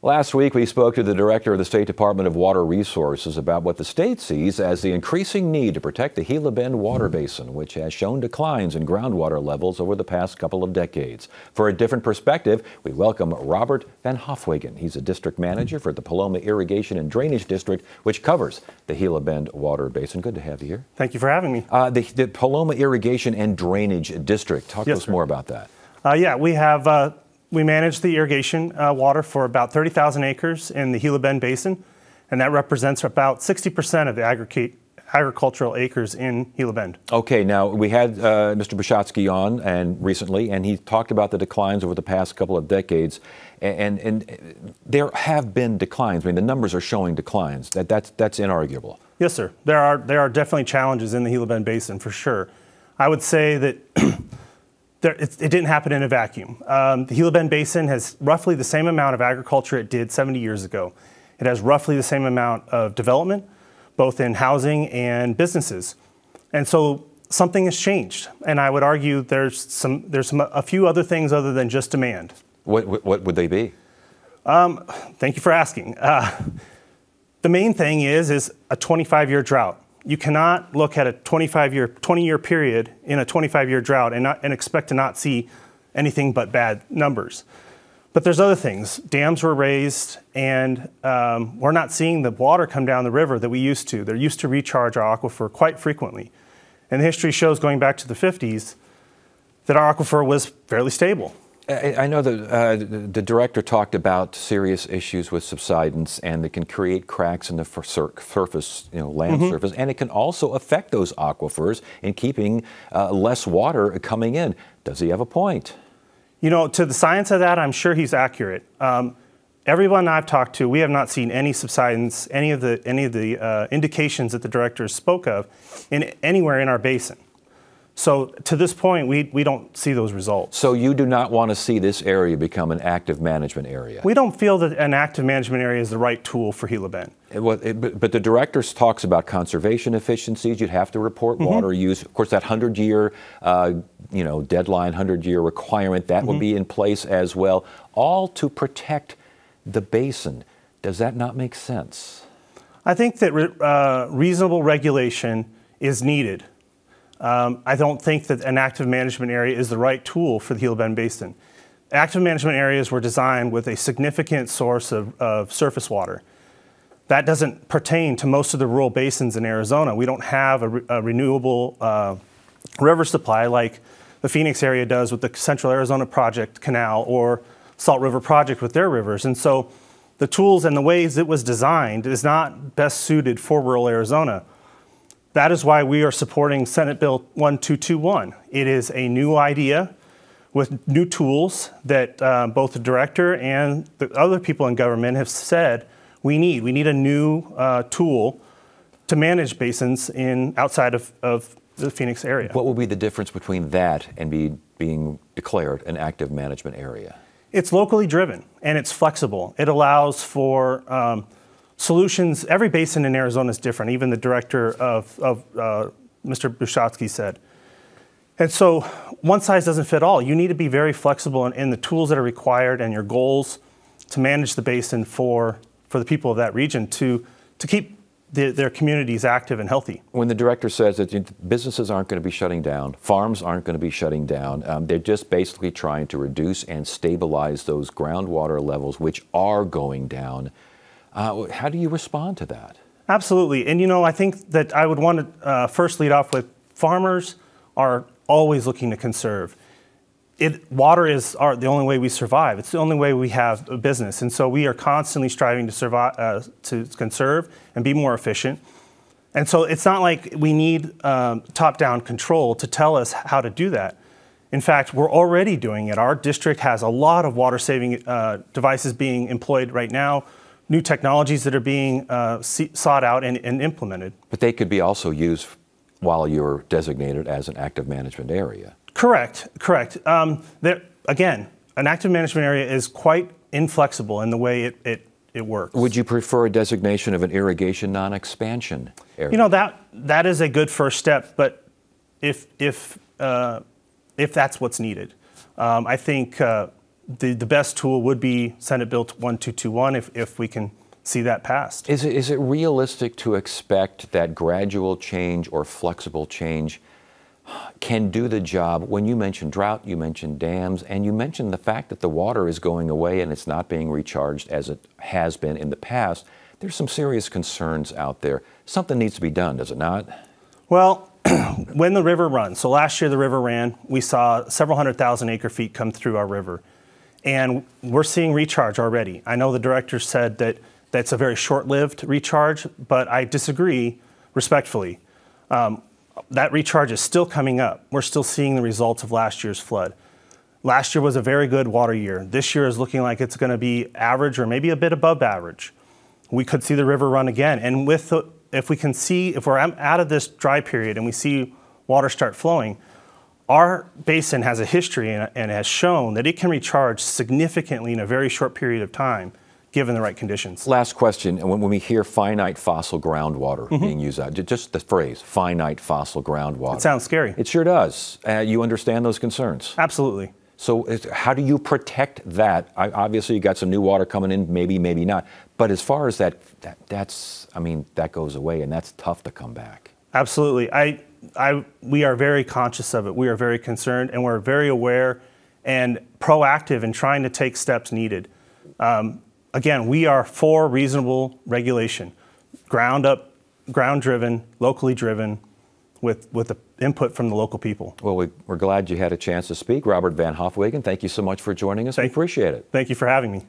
Last week, we spoke to the director of the State Department of Water Resources about what the state sees as the increasing need to protect the Gila Bend water basin, which has shown declines in groundwater levels over the past couple of decades. For a different perspective, we welcome Robert Van Hofwegen. He's a district manager for the Paloma Irrigation and Drainage District, which covers the Gila Bend water basin. Good to have you here. Thank you for having me. The Paloma Irrigation and Drainage District. Talk to us more about that. We manage the irrigation water for about 30,000 acres in the Gila Bend Basin, and that represents about 60% of the agricultural acres in Gila Bend. Okay, now we had Mr. Bushotsky on recently, and he talked about the declines over the past couple of decades, and there have been declines. I mean, the numbers are showing declines. That's inarguable. Yes, sir. There are definitely challenges in the Gila Bend Basin for sure. I would say that it didn't happen in a vacuum. The Gila Bend Basin has roughly the same amount of agriculture it did 70 years ago. It has roughly the same amount of development, both in housing and businesses. And so something has changed. And I would argue there's a few other things other than just demand. What would they be? Thank you for asking. The main thing is a 25-year drought. You cannot look at a 20-year period in a 25-year drought and expect to not see anything but bad numbers. But there's other things. Dams were raised, and we're not seeing the water come down the river that we used to. They're used to recharge our aquifer quite frequently. And the history shows, going back to the 50s, that our aquifer was fairly stable. I know that the director talked about serious issues with subsidence, and it can create cracks in the surface, land surface, and it can also affect those aquifers in keeping less water coming in. Does he have a point? To the science of that, I'm sure he's accurate. Everyone I've talked to, we have not seen any subsidence, any of the indications that the director spoke of anywhere in our basin. So to this point, we don't see those results. So you do not want to see this area become an active management area? We don't feel that an active management area is the right tool for Gila Bend. But the director talks about conservation efficiencies. You'd have to report water use. Of course, that 100-year deadline, 100-year requirement, that would be in place as well, all to protect the basin. Does that not make sense? I think that reasonable regulation is needed. I don't think that an active management area is the right tool for the Gila Bend Basin. Active management areas were designed with a significant source of surface water. That doesn't pertain to most of the rural basins in Arizona. We don't have a renewable river supply like the Phoenix area does with the Central Arizona Project Canal or Salt River Project with their rivers. And so the tools and the ways it was designed is not best suited for rural Arizona. That is why we are supporting Senate Bill 1221. It is a new idea with new tools that both the director and the other people in government have said we need. We need a new tool to manage basins outside of the Phoenix area. What will be the difference between that and being declared an active management area? It's locally driven and it's flexible. It allows for solutions. Every basin in Arizona is different, even the director of Mr. Bushotsky said. And so one size doesn't fit all. You need to be very flexible in the tools that are required and your goals to manage the basin for the people of that region to keep their communities active and healthy. When the director says that businesses aren't going to be shutting down, farms aren't going to be shutting down, they're just basically trying to reduce and stabilize those groundwater levels, which are going down. How do you respond to that? Absolutely. And I think that I would want to first lead off with farmers are always looking to conserve. Water is the only way we survive. It's the only way we have a business. And so we are constantly striving to survive, to conserve and be more efficient. And so it's not like we need top-down control to tell us how to do that. In fact, we're already doing it. Our district has a lot of water-saving devices being employed right now, new technologies that are being sought out and implemented. But they could be also used while you're designated as an active management area. Correct. Again, an active management area is quite inflexible in the way it works. Would you prefer a designation of an irrigation non-expansion area? That is a good first step, but if that's what's needed, I think the best tool would be Senate Bill 1221 if we can see that passed. Is it realistic to expect that gradual change or flexible change can do the job? When you mentioned drought, you mentioned dams, and you mentioned the fact that the water is going away and it's not being recharged as it has been in the past. There's some serious concerns out there. Something needs to be done, does it not? Well, when the river runs, so last year the river ran, we saw several 100,000 acre feet come through our river. And we're seeing recharge already. I know the director said that that's a very short-lived recharge, but I disagree respectfully. That recharge is still coming up. We're still seeing the results of last year's flood. Last year was a very good water year. This year is looking like it's going to be average or maybe a bit above average. We could see the river run again. And if we're out of this dry period and we see water start flowing, our basin has a history and has shown that it can recharge significantly in a very short period of time, given the right conditions. Last question. When we hear finite fossil groundwater being used out, just the phrase, finite fossil groundwater. It sounds scary. It sure does. You understand those concerns? Absolutely. So how do you protect that? Obviously, you got some new water coming in, maybe not. But as far as that goes away, and that's tough to come back. Absolutely. We are very conscious of it. We are very concerned, and we're very aware and proactive in trying to take steps needed. Again, we are for reasonable regulation, ground up, ground driven, locally driven, with the input from the local people. Well, we're glad you had a chance to speak. Robert Van Hofwegen, thank you so much for joining us. We appreciate it. Thank you for having me.